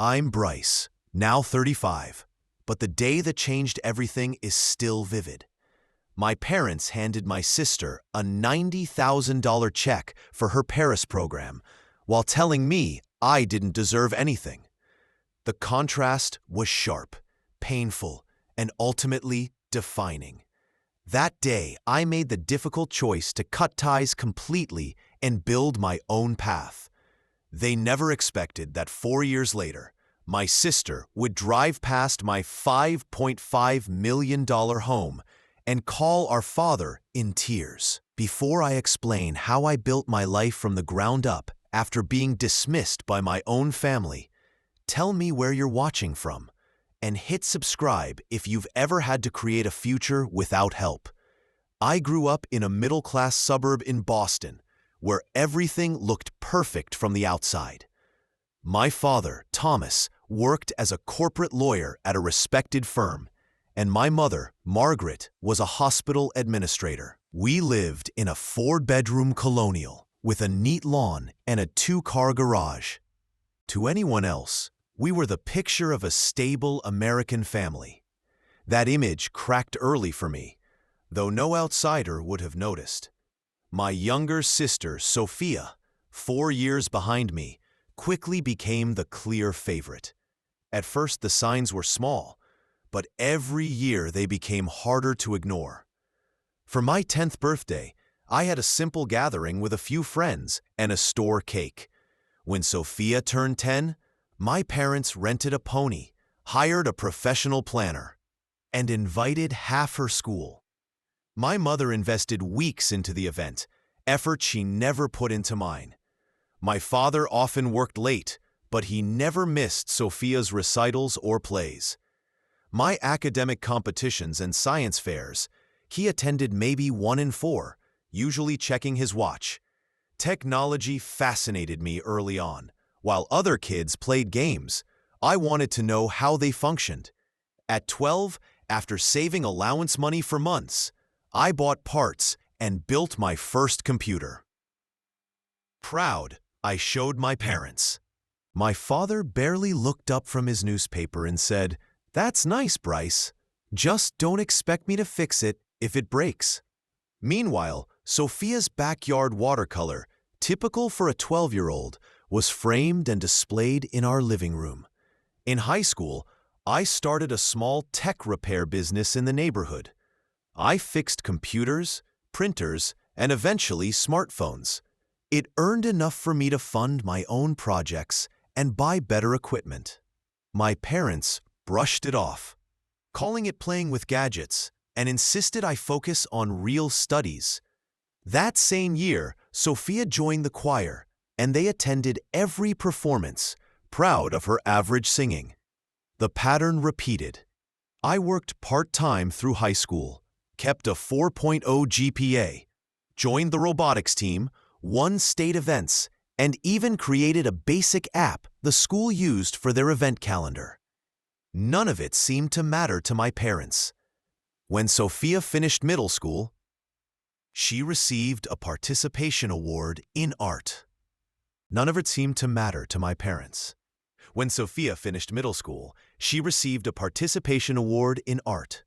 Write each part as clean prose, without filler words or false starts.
I'm Bryce, now 35, but the day that changed everything is still vivid. My parents handed my sister a $90,000 check for her Paris program, while telling me I didn't deserve anything. The contrast was sharp, painful, and ultimately defining. That day, I made the difficult choice to cut ties completely and build my own path. They never expected that 4 years later, my sister would drive past my $5.5 million home and call our father in tears. Before I explain how I built my life from the ground up after being dismissed by my own family, tell me where you're watching from, and hit subscribe if you've ever had to create a future without help. I grew up in a middle-class suburb in Boston, where everything looked perfect from the outside. My father, Thomas, worked as a corporate lawyer at a respected firm, and my mother, Margaret, was a hospital administrator. We lived in a 4-bedroom colonial with a neat lawn and a 2-car garage. To anyone else, we were the picture of a stable American family. That image cracked early for me, though no outsider would have noticed. My younger sister, Sophia, 4 years behind me, quickly became the clear favorite. At first, the signs were small, but every year they became harder to ignore. For my 10th birthday, I had a simple gathering with a few friends and a store cake. When Sophia turned 10, my parents rented a pony, hired a professional planner, and invited half her school. My mother invested weeks into the event, effort she never put into mine. My father often worked late, but he never missed Sophia's recitals or plays. My academic competitions and science fairs, he attended maybe 1 in 4, usually checking his watch. Technology fascinated me early on. While other kids played games, I wanted to know how they functioned. At 12, after saving allowance money for months, I bought parts and built my first computer. Proud, I showed my parents. My father barely looked up from his newspaper and said, "That's nice, Bryce. Just don't expect me to fix it if it breaks." Meanwhile, Sophia's backyard watercolor, typical for a 12-year-old, was framed and displayed in our living room. In high school, I started a small tech repair business in the neighborhood. I fixed computers, printers, and eventually smartphones. It earned enough for me to fund my own projects and buy better equipment. My parents brushed it off, calling it playing with gadgets, and insisted I focus on real studies. That same year, Sophia joined the choir, and they attended every performance, proud of her average singing. The pattern repeated. I worked part-time through high school, kept a 4.0 GPA, joined the robotics team, won state events, and even created a basic app the school used for their event calendar. None of it seemed to matter to my parents. When Sophia finished middle school, she received a participation award in art. None of it seemed to matter to my parents. When Sophia finished middle school, she received a participation award in art.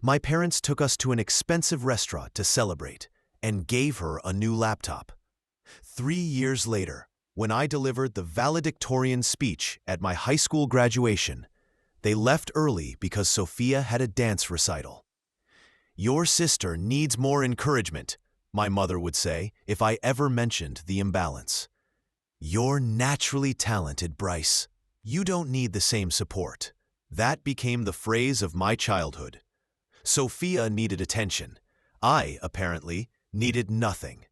My parents took us to an expensive restaurant to celebrate and gave her a new laptop. 3 years later, when I delivered the valedictorian speech at my high school graduation, they left early because Sophia had a dance recital. "Your sister needs more encouragement," my mother would say if I ever mentioned the imbalance. "You're naturally talented, Bryce. You don't need the same support." That became the phrase of my childhood. Sophia needed attention. I, apparently, needed nothing.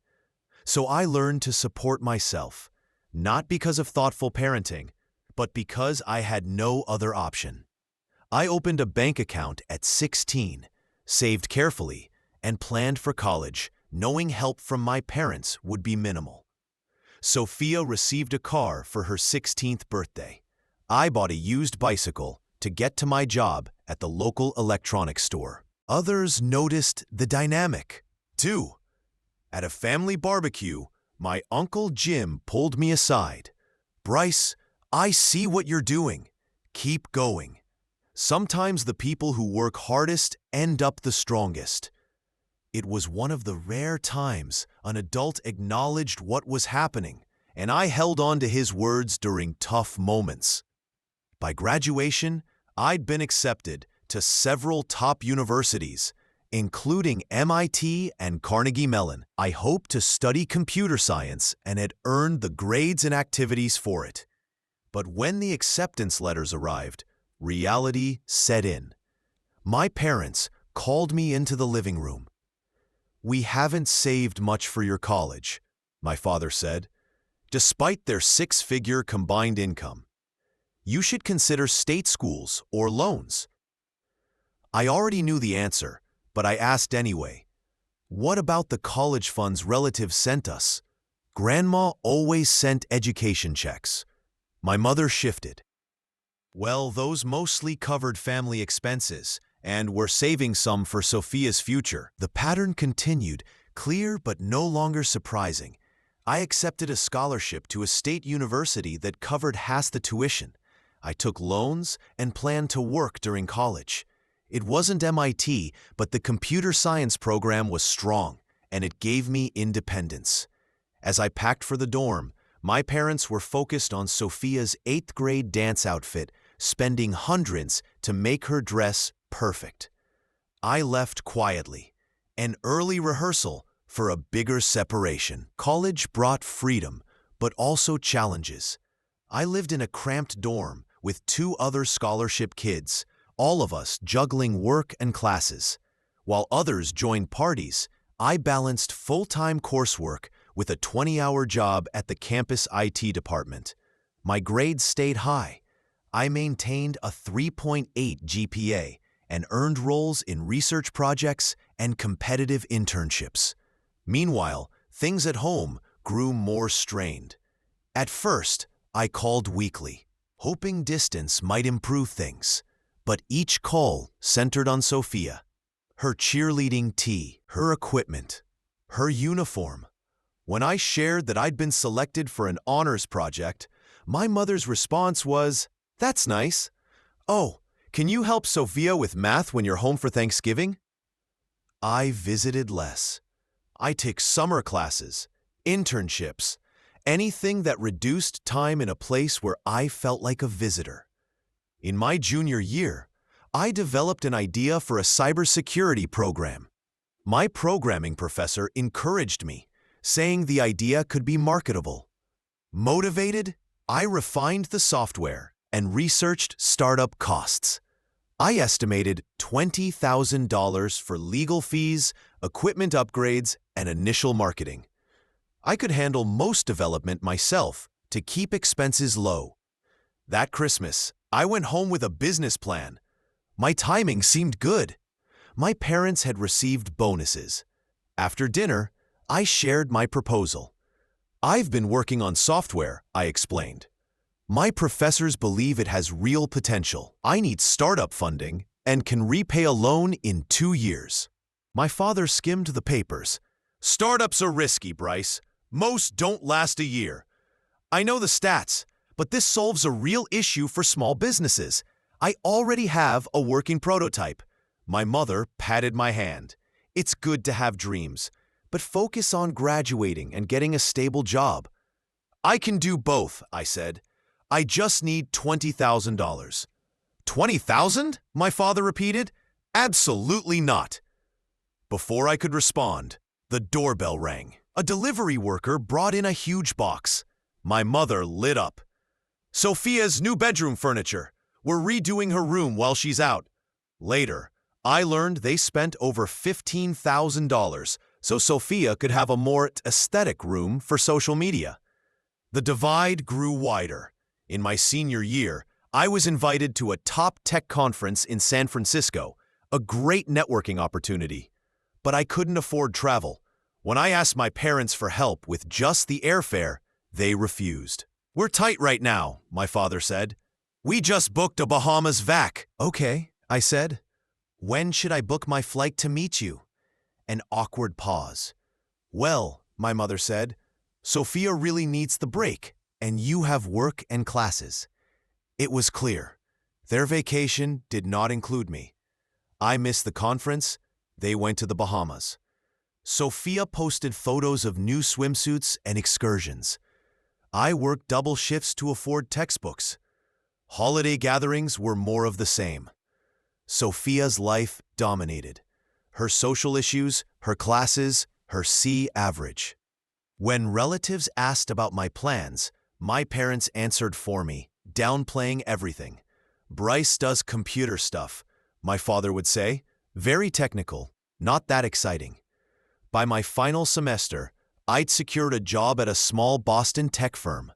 So I learned to support myself, not because of thoughtful parenting, but because I had no other option. I opened a bank account at 16, saved carefully, and planned for college, knowing help from my parents would be minimal. Sophia received a car for her 16th birthday. I bought a used bicycle to get to my job at the local electronics store. Others noticed the dynamic, too. At a family barbecue, my Uncle Jim pulled me aside. "Bryce, I see what you're doing. Keep going. Sometimes the people who work hardest end up the strongest. It was one of the rare times an adult acknowledged what was happening, and I held on to his words during tough moments. By graduation, I'd been accepted to several top universities, including MIT and Carnegie Mellon. I hoped to study computer science and had earned the grades and activities for it. But when the acceptance letters arrived, reality set in. My parents called me into the living room. "We haven't saved much for your college," my father said, "despite their six-figure combined income. You should consider state schools or loans." I already knew the answer, but I asked anyway. "What about the college funds relatives sent us?" "Grandma always sent education checks." My mother shifted. "Well, those mostly covered family expenses, and we're saving some for Sophia's future." The pattern continued, clear but no longer surprising. I accepted a scholarship to a state university that covered half the tuition. I took loans and planned to work during college. It wasn't MIT, but the computer science program was strong, and it gave me independence. As I packed for the dorm, my parents were focused on Sophia's 8th grade dance outfit, spending hundreds to make her dress perfect. I left quietly, an early rehearsal for a bigger separation. College brought freedom, but also challenges. I lived in a cramped dorm with 2 other scholarship kids, all of us juggling work and classes. While others joined parties, I balanced full-time coursework with a 20-hour job at the campus IT department. My grades stayed high. I maintained a 3.8 GPA and earned roles in research projects and competitive internships. Meanwhile, things at home grew more strained. At first, I called weekly, hoping distance might improve things. But each call centered on Sophia. Her cheerleading tee, her equipment, her uniform. When I shared that I'd been selected for an honors project, my mother's response was, "That's nice. Oh, can you help Sophia with math when you're home for Thanksgiving?" I visited less. I took summer classes, internships, anything that reduced time in a place where I felt like a visitor. In my junior year, I developed an idea for a cybersecurity program. My programming professor encouraged me, saying the idea could be marketable. Motivated, I refined the software and researched startup costs. I estimated $20,000 for legal fees, equipment upgrades, and initial marketing. I could handle most development myself to keep expenses low. That Christmas, I went home with a business plan. My timing seemed good. My parents had received bonuses. After dinner, I shared my proposal. "I've been working on software," I explained. "My professors believe it has real potential. I need startup funding and can repay a loan in 2 years." My father skimmed the papers. "Startups are risky, Bryce. Most don't last a year. I know the stats, but this solves a real issue for small businesses. I already have a working prototype." My mother patted my hand. "It's good to have dreams, but focus on graduating and getting a stable job." "I can do both," I said. "I just need $20,000. "20,000? My father repeated. "Absolutely not." Before I could respond, the doorbell rang. A delivery worker brought in a huge box. My mother lit up. "Sophia's new bedroom furniture. We're redoing her room while she's out." Later, I learned they spent over $15,000 so Sophia could have a more aesthetic room for social media. The divide grew wider. In my senior year, I was invited to a top tech conference in San Francisco, a great networking opportunity. But I couldn't afford travel. When I asked my parents for help with just the airfare, they refused. "We're tight right now," my father said. "We just booked a Bahamas vac." "Okay," I said. "When should I book my flight to meet you?" An awkward pause. "Well," my mother said, "Sophia really needs the break. and you have work and classes. It was clear. Their vacation did not include me. I missed the conference. They went to the Bahamas. Sophia posted photos of new swimsuits and excursions. I worked double shifts to afford textbooks. Holiday gatherings were more of the same. Sophia's life dominated. Her social issues, her classes, her C average. When relatives asked about my plans, my parents answered for me, downplaying everything. Bryce does computer stuff, my father would say. Very technical, not that exciting. By my final semester, I'd secured a job at a small Boston tech firm.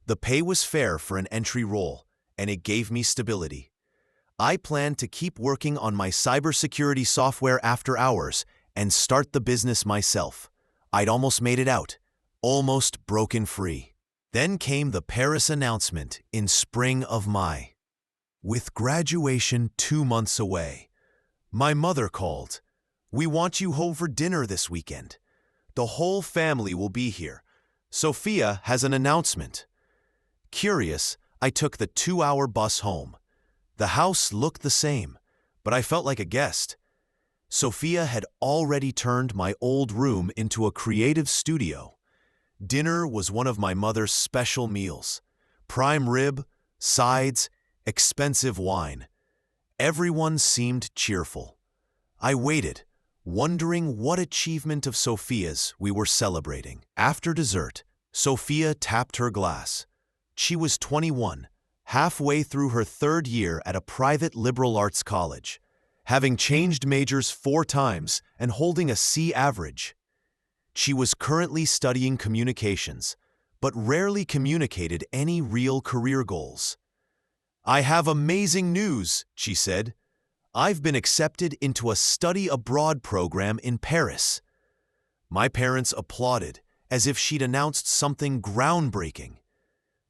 The pay was fair for an entry role, and it gave me stability. I planned to keep working on my cybersecurity software after hours and start the business myself. I'd almost made it out, almost broken free. Then came the Paris announcement in spring of May. With graduation 2 months away, my mother called. "We want you home for dinner this weekend. The whole family will be here. Sophia has an announcement." Curious, I took the 2-hour bus home. The house looked the same, but I felt like a guest. Sophia had already turned my old room into a creative studio. Dinner was one of my mother's special meals. Prime rib, sides, expensive wine. Everyone seemed cheerful. I waited, wondering what achievement of Sophia's we were celebrating. After dessert, Sophia tapped her glass. She was 21, halfway through her 3rd year at a private liberal arts college, having changed majors 4 times and holding a C average. She was currently studying communications, but rarely communicated any real career goals. "I have amazing news," she said. "I've been accepted into a study abroad program in Paris." My parents applauded, as if she'd announced something groundbreaking.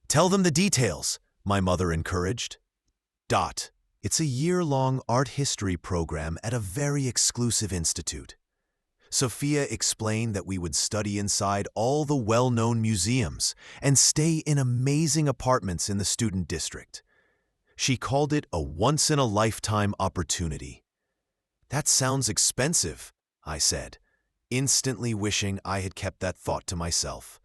"Tell them the details," my mother encouraged. It's a year-long art history program at a very exclusive institute. Sophia explained that we would study inside all the well-known museums and stay in amazing apartments in the student district. She called it a once-in-a-lifetime opportunity. "That sounds expensive," I said, instantly wishing I had kept that thought to myself.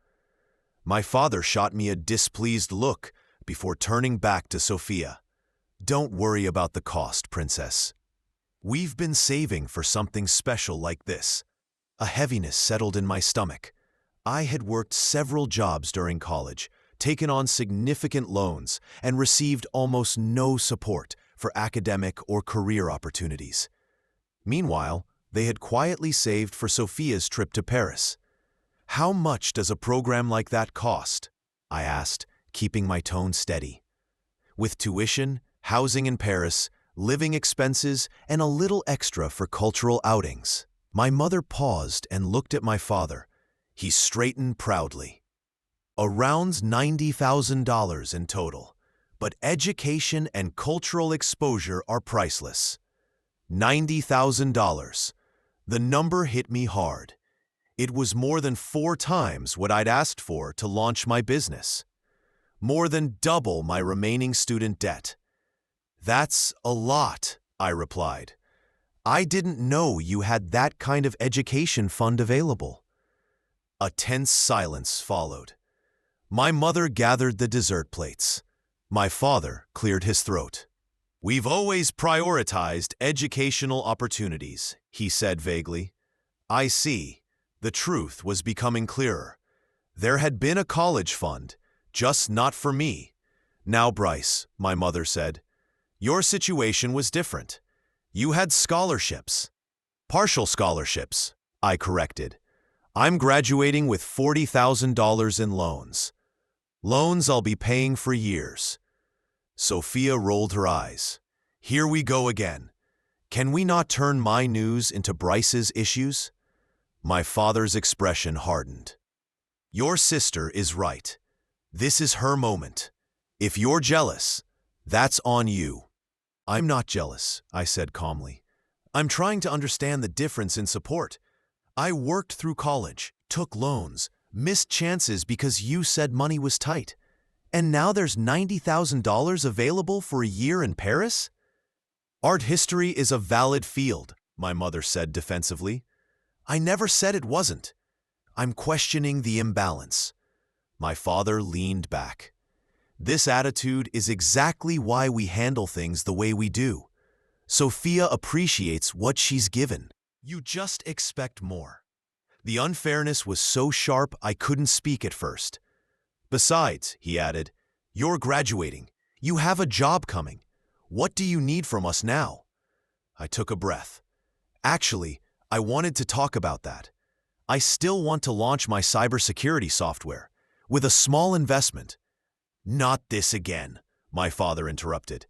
My father shot me a displeased look before turning back to Sophia. "Don't worry about the cost, princess. We've been saving for something special like this." A heaviness settled in my stomach. I had worked several jobs during college, taken on significant loans, and received almost no support for academic or career opportunities. Meanwhile, they had quietly saved for Sophia's trip to Paris. "How much does a program like that cost?" I asked, keeping my tone steady. "With tuition, housing in Paris, living expenses, and a little extra for cultural outings." My mother paused and looked at my father. He straightened proudly. "Around $90,000 in total, but education and cultural exposure are priceless." $90,000. The number hit me hard. It was more than 4 times what I'd asked for to launch my business. More than double my remaining student debt. "That's a lot," I replied. "I didn't know you had that kind of education fund available." A tense silence followed. My mother gathered the dessert plates. My father cleared his throat. "We've always prioritized educational opportunities," he said vaguely. I see. The truth was becoming clearer. There had been a college fund, just not for me. "Now, Bryce," my mother said, "your situation was different. You had scholarships." "Partial scholarships," I corrected. "I'm graduating with $40,000 in loans. Loans I'll be paying for years." Sophia rolled her eyes. "Here we go again. Can we not turn my news into Bryce's issues?" My father's expression hardened. "Your sister is right. This is her moment. If you're jealous, that's on you." "I'm not jealous," I said calmly. "I'm trying to understand the difference in support. I worked through college, took loans, missed chances because you said money was tight. And now there's $90,000 available for a year in Paris? Art history is a valid field, my mother said defensively. I never said it wasn't. I'm questioning the imbalance. My father leaned back. This attitude is exactly why we handle things the way we do. Sophia appreciates what she's given. You just expect more. The unfairness was so sharp I couldn't speak at first. Besides, he added, you're graduating. You have a job coming. What do you need from us now? I took a breath. Actually, I wanted to talk about that. I still want to launch my cybersecurity software, with a small investment. Not this again, my father interrupted.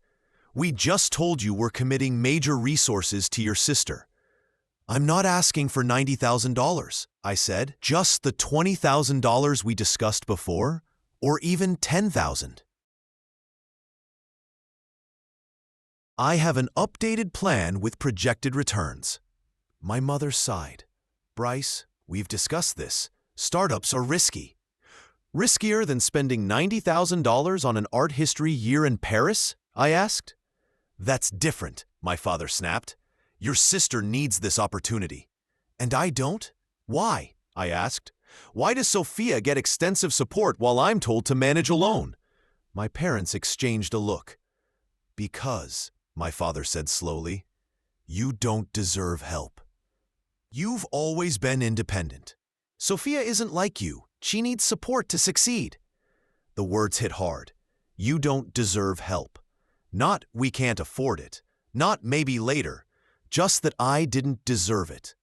We just told you we're committing major resources to your sister. I'm not asking for $90,000, I said. Just the $20,000 we discussed before, or even $10,000. I have an updated plan with projected returns. My mother sighed. Bryce, we've discussed this. Startups are risky. Riskier than spending $90,000 on an art history year in Paris? I asked. That's different, my father snapped. Your sister needs this opportunity. And I don't? Why? I asked. Why does Sophia get extensive support while I'm told to manage alone? My parents exchanged a look. Because, my father said slowly, you don't deserve help. You've always been independent. Sophia isn't like you. She needs support to succeed. The words hit hard. You don't deserve help. Not we can't afford it. Not maybe later. Just that I didn't deserve it.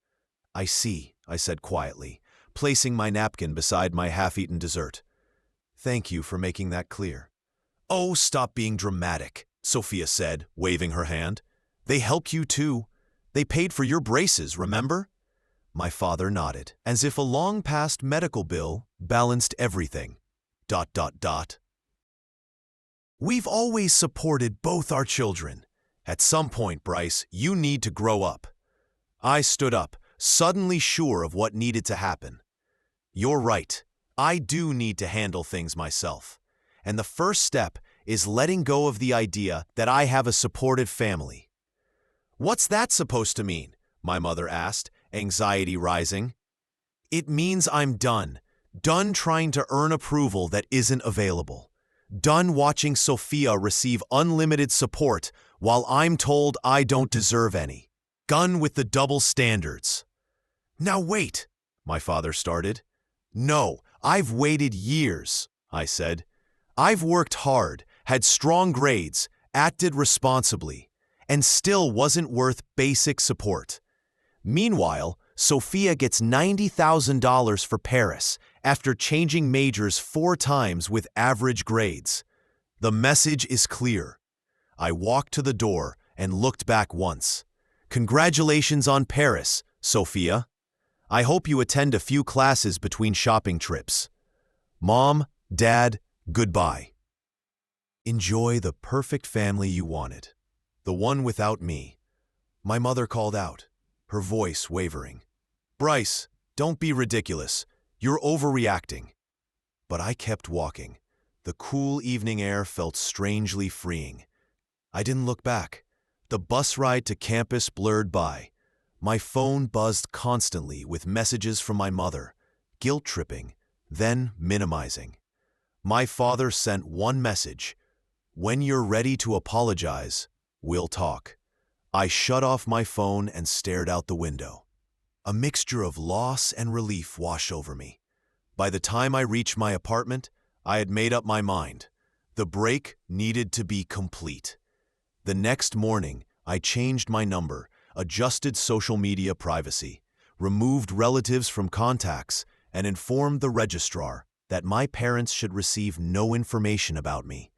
I see, I said quietly, placing my napkin beside my half-eaten dessert. Thank you for making that clear. Oh, stop being dramatic, Sophia said, waving her hand. They helped you too. They paid for your braces, remember? My father nodded, as if a long-past medical bill balanced everything. ... We've always supported both our children. At some point, Bryce, you need to grow up. I stood up, suddenly sure of what needed to happen. You're right. I do need to handle things myself. And the first step is letting go of the idea that I have a supportive family. What's that supposed to mean? My mother asked, anxiety rising. It means I'm done. Done trying to earn approval that isn't available. Done watching Sophia receive unlimited support while I'm told I don't deserve any. Done with the double standards. Now wait, my father started. No, I've waited years, I said. I've worked hard, had strong grades, acted responsibly, and still wasn't worth basic support. Meanwhile, Sophia gets $90,000 for Paris after changing majors 4 times with average grades. The message is clear. I walked to the door and looked back once. Congratulations on Paris, Sophia. I hope you attend a few classes between shopping trips. Mom, Dad, goodbye. Enjoy the perfect family you wanted. The one without me. My mother called out, her voice wavering. Bryce, don't be ridiculous. You're overreacting. But I kept walking. The cool evening air felt strangely freeing. I didn't look back. The bus ride to campus blurred by. My phone buzzed constantly with messages from my mother, guilt-tripping, then minimizing. My father sent one message. When you're ready to apologize, we'll talk. I shut off my phone and stared out the window. A mixture of loss and relief washed over me. By the time I reached my apartment, I had made up my mind. The break needed to be complete. The next morning, I changed my number, adjusted social media privacy, removed relatives from contacts, and informed the registrar that my parents should receive no information about me.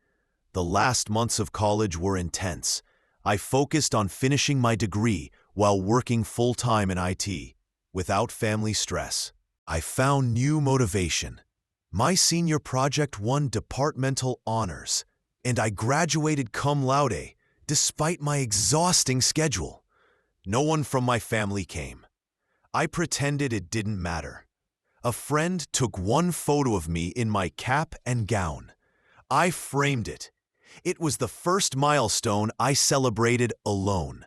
The last months of college were intense. I focused on finishing my degree while working full-time in IT, without family stress. I found new motivation. My senior project won departmental honors, and I graduated cum laude, despite my exhausting schedule. No one from my family came. I pretended it didn't matter. A friend took one photo of me in my cap and gown. I framed it. It was the first milestone I celebrated alone.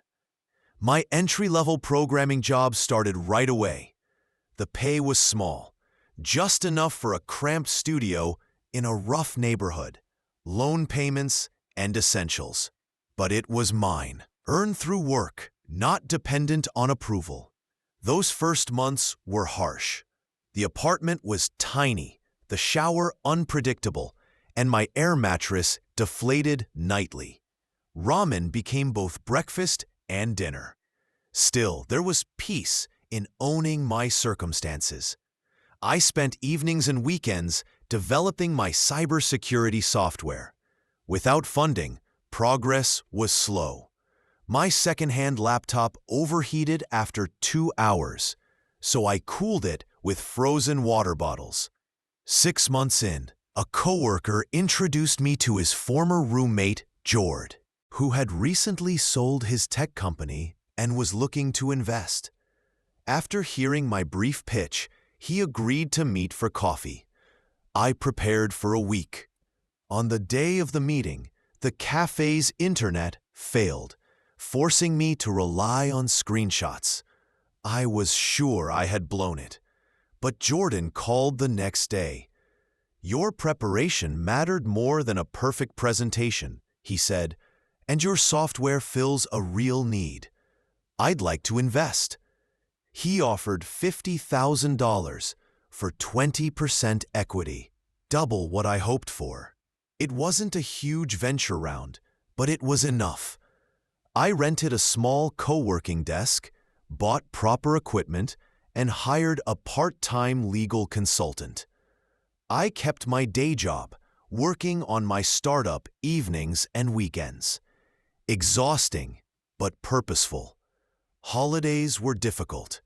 My entry-level programming job started right away. The pay was small, just enough for a cramped studio in a rough neighborhood, loan payments, and essentials. But it was mine, earned through work, not dependent on approval. Those first months were harsh. The apartment was tiny, the shower unpredictable, and my air mattress deflated nightly. Ramen became both breakfast and dinner. Still, there was peace in owning my circumstances. I spent evenings and weekends developing my cybersecurity software. Without funding, progress was slow. My second-hand laptop overheated after 2 hours, so I cooled it with frozen water bottles. 6 months in, a coworker introduced me to his former roommate, Jord, who had recently sold his tech company and was looking to invest. After hearing my brief pitch, he agreed to meet for coffee. I prepared for a week. On the day of the meeting, the cafe's internet failed, forcing me to rely on screenshots. I was sure I had blown it. But Jordan called the next day. "Your preparation mattered more than a perfect presentation," he said, "and your software fills a real need. I'd like to invest." He offered $50,000 for 20% equity, double what I hoped for. It wasn't a huge venture round, but it was enough. I rented a small co-working desk, bought proper equipment, and hired a part-time legal consultant. I kept my day job, working on my startup evenings and weekends. Exhausting, but purposeful. Holidays were difficult.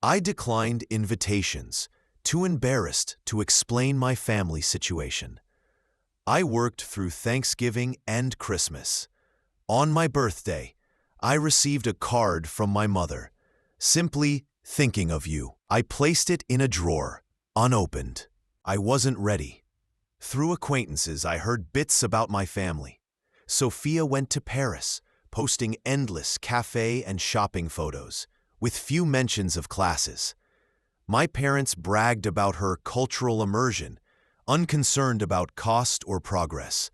I declined invitations, too embarrassed to explain my family situation. I worked through Thanksgiving and Christmas. On my birthday, I received a card from my mother. "Simply thinking of you." I placed it in a drawer, unopened. I wasn't ready. Through acquaintances, I heard bits about my family. Sophia went to Paris, posting endless cafe and shopping photos, with few mentions of classes. My parents bragged about her cultural immersion, unconcerned about cost or progress.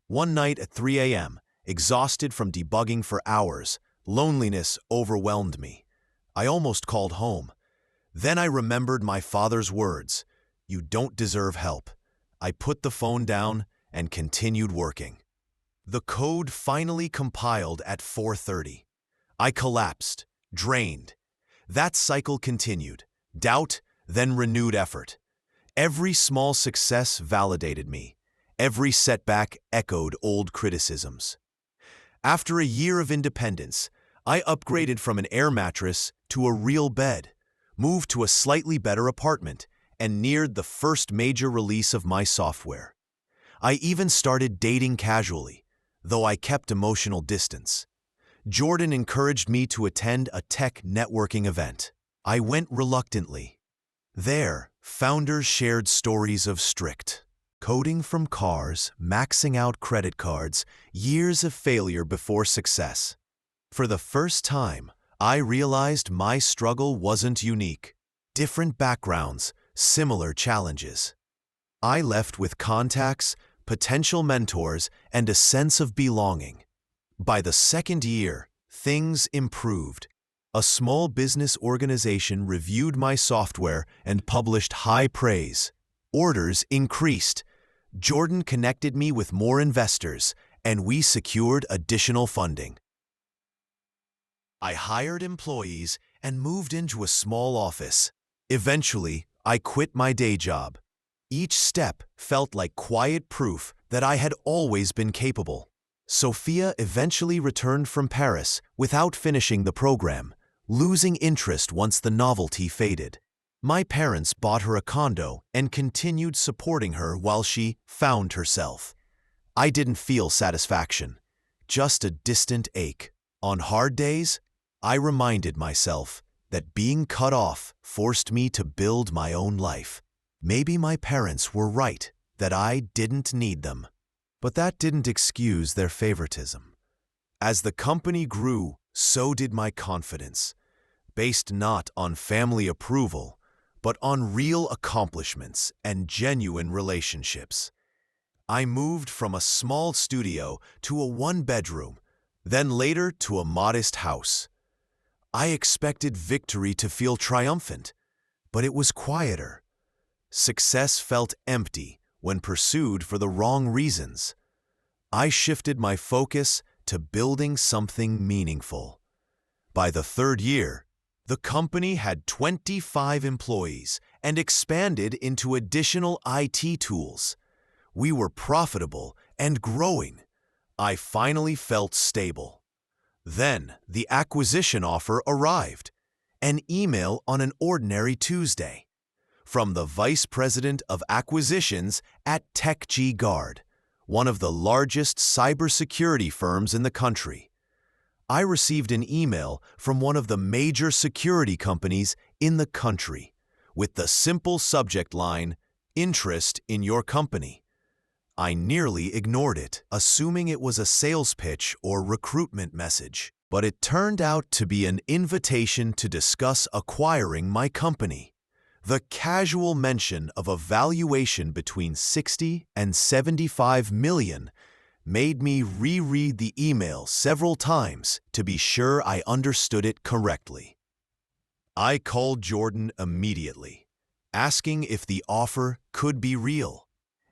One night at 3 a.m., exhausted from debugging for hours, loneliness overwhelmed me. I almost called home. Then I remembered my father's words, "You don't deserve help." I put the phone down and continued working. The code finally compiled at 4:30. I collapsed, drained. That cycle continued, doubt, then renewed effort. Every small success validated me. Every setback echoed old criticisms. After a year of independence, I upgraded from an air mattress to a real bed, moved to a slightly better apartment, and neared the first major release of my software. I even started dating casually, though I kept emotional distance. Jordan encouraged me to attend a tech networking event. I went reluctantly. There, founders shared stories of strict coding from cars, maxing out credit cards, years of failure before success. For the first time, I realized my struggle wasn't unique. Different backgrounds, similar challenges. I left with contacts, potential mentors, and a sense of belonging. By the second year, things improved. A small business organization reviewed my software and published high praise. Orders increased. Jordan connected me with more investors, and we secured additional funding. I hired employees and moved into a small office. Eventually, I quit my day job. Each step felt like quiet proof that I had always been capable. Sophia eventually returned from Paris without finishing the program, losing interest once the novelty faded. My parents bought her a condo and continued supporting her while she found herself. I didn't feel satisfaction, just a distant ache. On hard days, I reminded myself that being cut off forced me to build my own life. Maybe my parents were right that I didn't need them. But that didn't excuse their favoritism. As the company grew, so did my confidence, based not on family approval, but on real accomplishments and genuine relationships. I moved from a small studio to a one-bedroom, then later to a modest house. I expected victory to feel triumphant, but it was quieter. Success felt empty when pursued for the wrong reasons. I shifted my focus to building something meaningful. By the third year, the company had 25 employees and expanded into additional IT tools. We were profitable and growing. I finally felt stable. Then the acquisition offer arrived, an email on an ordinary Tuesday, from the Vice President of Acquisitions at TechG Guard, one of the largest cybersecurity firms in the country. I received an email from one of the major security companies in the country with the simple subject line, "Interest in your company." I nearly ignored it, assuming it was a sales pitch or recruitment message, but it turned out to be an invitation to discuss acquiring my company. The casual mention of a valuation between 60 and 75 million made me reread the email several times to be sure I understood it correctly. I called Jordan immediately, asking if the offer could be real,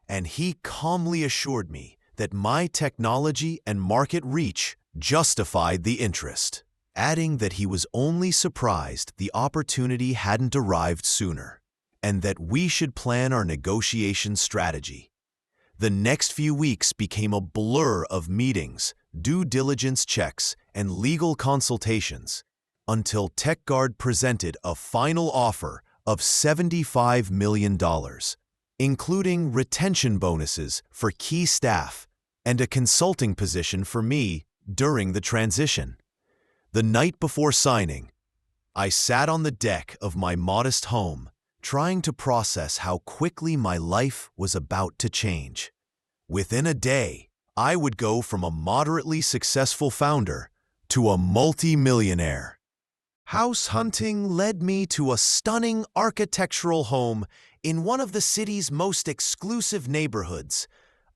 and he calmly assured me that my technology and market reach justified the interest, adding that he was only surprised the opportunity hadn't arrived sooner, and that we should plan our negotiation strategy. The next few weeks became a blur of meetings, due diligence checks, and legal consultations, until TechGuard presented a final offer of $75 million, including retention bonuses for key staff and a consulting position for me during the transition. The night before signing, I sat on the deck of my modest home, trying to process how quickly my life was about to change. Within a day, I would go from a moderately successful founder to a multi-millionaire. House hunting led me to a stunning architectural home in one of the city's most exclusive neighborhoods,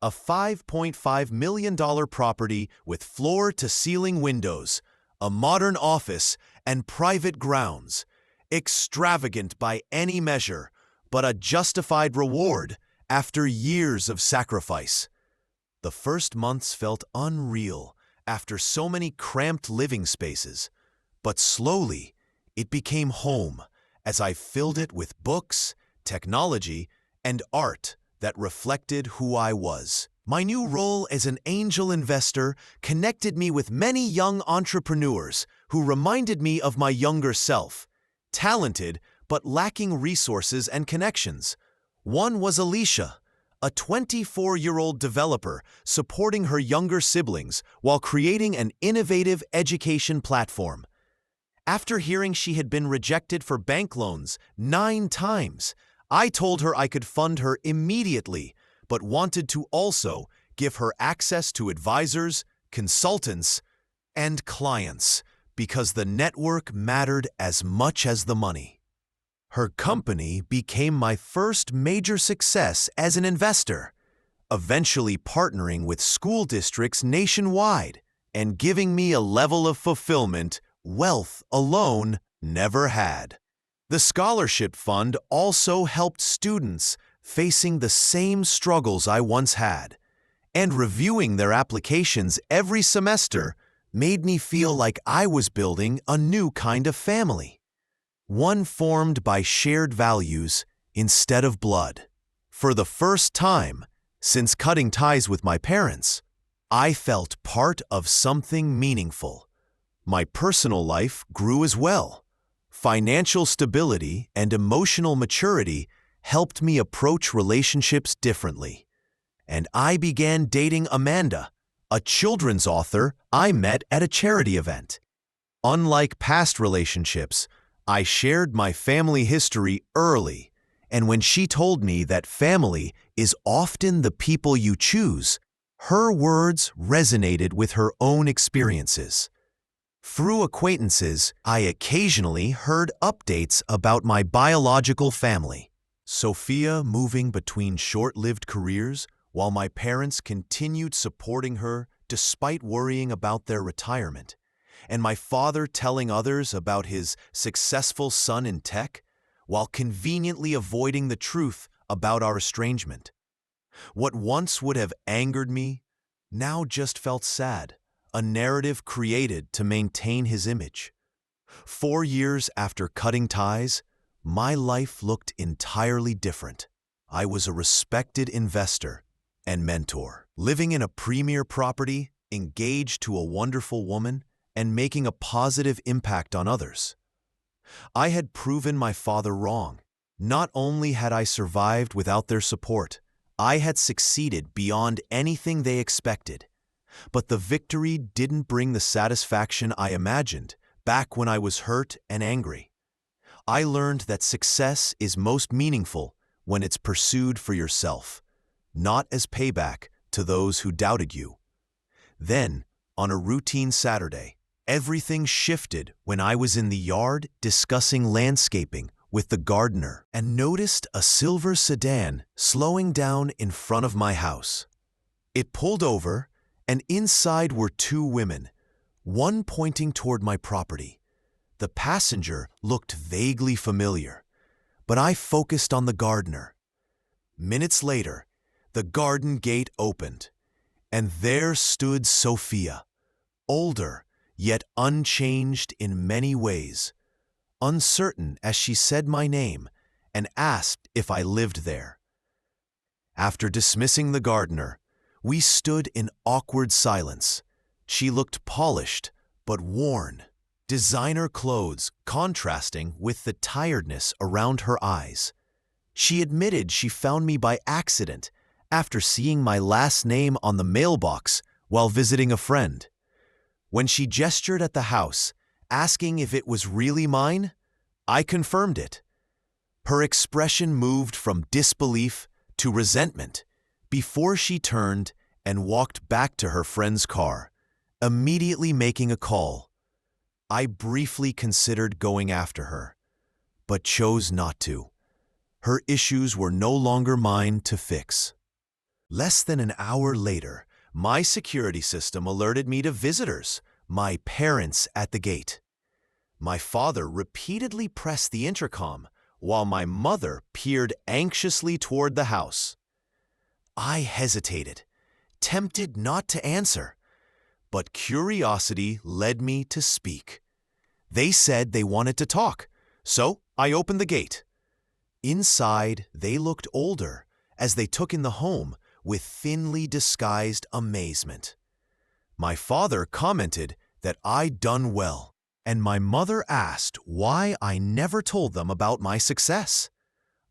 a $5.5 million property with floor-to-ceiling windows, a modern office, and private grounds, extravagant by any measure, but a justified reward after years of sacrifice. The first months felt unreal after so many cramped living spaces, but slowly it became home as I filled it with books, technology, and art that reflected who I was. My new role as an angel investor connected me with many young entrepreneurs who reminded me of my younger self, talented but lacking resources and connections. One was Alicia, a 24-year-old developer supporting her younger siblings while creating an innovative education platform. After hearing she had been rejected for bank loans 9 times, I told her I could fund her immediately, but wanted to also give her access to advisors, consultants, and clients because the network mattered as much as the money. Her company became my first major success as an investor, eventually partnering with school districts nationwide and giving me a level of fulfillment wealth alone never had. The scholarship fund also helped students facing the same struggles I once had, and reviewing their applications every semester made me feel like I was building a new kind of family, one formed by shared values instead of blood. For the first time since cutting ties with my parents, I felt part of something meaningful. My personal life grew as well. Financial stability and emotional maturity helped me approach relationships differently. And I began dating Amanda, a children's author I met at a charity event. Unlike past relationships, I shared my family history early, and when she told me that family is often the people you choose, Her words resonated with her own experiences. Through acquaintances, I occasionally heard updates about my biological family. Sophia moving between short-lived careers while my parents continued supporting her despite worrying about their retirement, and my father telling others about his successful son in tech while conveniently avoiding the truth about our estrangement. What once would have angered me now just felt sad, a narrative created to maintain his image. 4 years after cutting ties, my life looked entirely different. I was a respected investor and mentor, living in a premier property, engaged to a wonderful woman, and making a positive impact on others. I had proven my father wrong. Not only had I survived without their support, I had succeeded beyond anything they expected. But the victory didn't bring the satisfaction I imagined back when I was hurt and angry. I learned that success is most meaningful when it's pursued for yourself, not as payback to those who doubted you. Then, on a routine Saturday, everything shifted when I was in the yard discussing landscaping with the gardener and noticed a silver sedan slowing down in front of my house. It pulled over, and inside were two women, one pointing toward my property. The passenger looked vaguely familiar, but I focused on the gardener. Minutes later, the garden gate opened, and there stood Sophia, older yet unchanged in many ways, uncertain as she said my name and asked if I lived there. After dismissing the gardener, we stood in awkward silence. She looked polished but worn, designer clothes contrasting with the tiredness around her eyes. She admitted she found me by accident after seeing my last name on the mailbox while visiting a friend. When she gestured at the house, asking if it was really mine, I confirmed it. Her expression moved from disbelief to resentment before she turned and walked back to her friend's car, immediately making a call. I briefly considered going after her, but chose not to. Her issues were no longer mine to fix. Less than an hour later, my security system alerted me to visitors, my parents at the gate. My father repeatedly pressed the intercom, while my mother peered anxiously toward the house. I hesitated, tempted not to answer, but curiosity led me to speak. They said they wanted to talk, so I opened the gate. Inside, they looked older as they took in the home with thinly disguised amazement. My father commented that I'd done well, and my mother asked why I never told them about my success.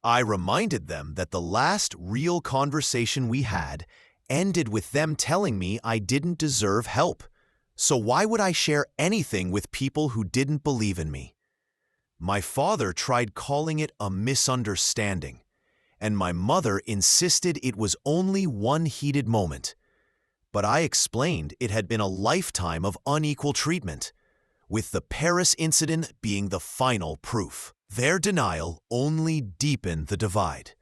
I reminded them that the last real conversation we had ended with them telling me I didn't deserve help, so why would I share anything with people who didn't believe in me? My father tried calling it a misunderstanding, and my insisted insisted it was only one heated moment. But I explained it had been a lifetime of unequal treatment, with the Paris incident being the final proof. Their denial only deepened the divide.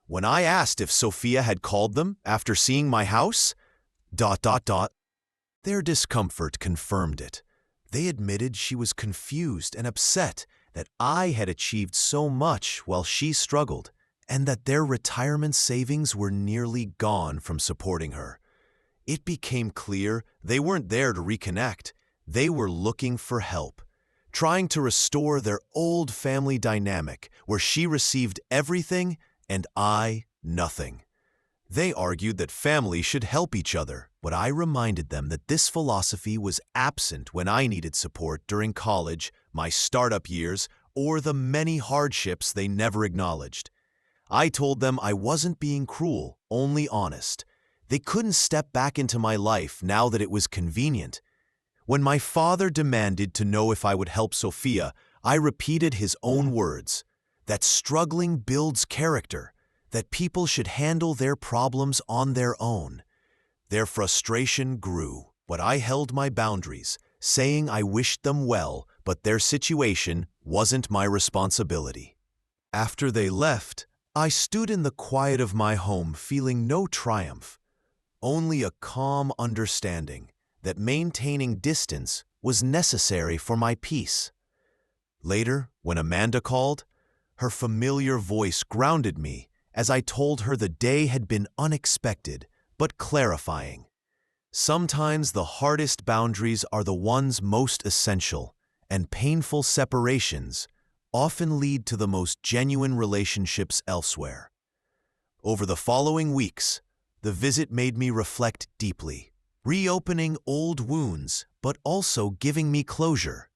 When I asked if Sophia had called them after seeing my house, their discomfort confirmed it. They admitted she was confused and upset that I had achieved so much while she struggled, and that their retirement savings were nearly gone from supporting her. It became clear they weren't there to reconnect. They were looking for help, trying to restore their old family dynamic where she received everything and I nothing. They argued that family should help each other, but I reminded them that this philosophy was absent when I needed support during college, my startup years, or the many hardships they never acknowledged. I told them I wasn't being cruel, only honest. They couldn't step back into my life now that it was convenient. When my father demanded to know if I would help Sophia, I repeated his own words, that struggling builds character, that people should handle their problems on their own. Their frustration grew, but I held my boundaries, saying I wished them well, but their situation wasn't my responsibility. After they left, I stood in the quiet of my home feeling no triumph, only a calm understanding that maintaining distance was necessary for my peace. Later, when Amanda called, her familiar voice grounded me as I told her the day had been unexpected but clarifying. Sometimes the hardest boundaries are the ones most essential, and painful separations often lead to the most genuine relationships elsewhere. Over the following weeks, the visit made me reflect deeply, reopening old wounds but also giving me closure.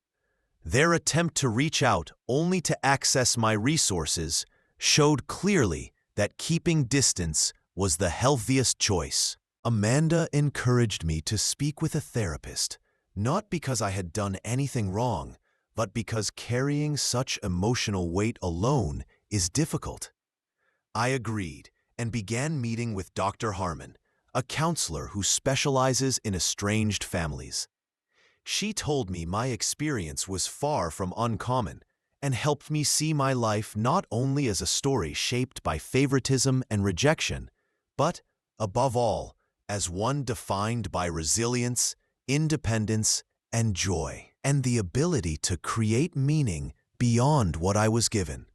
Their attempt to reach out only to access my resources showed clearly that keeping distance was the healthiest choice. Amanda encouraged me to speak with a therapist, not because I had done anything wrong, but because carrying such emotional weight alone is difficult. I agreed and began meeting with Dr. Harmon, a counselor who specializes in estranged families. She told me my experience was far from uncommon and helped me see my life not only as a story shaped by favoritism and rejection, but, above all, as one defined by resilience, independence, and joy, and the ability to create meaning beyond what I was given.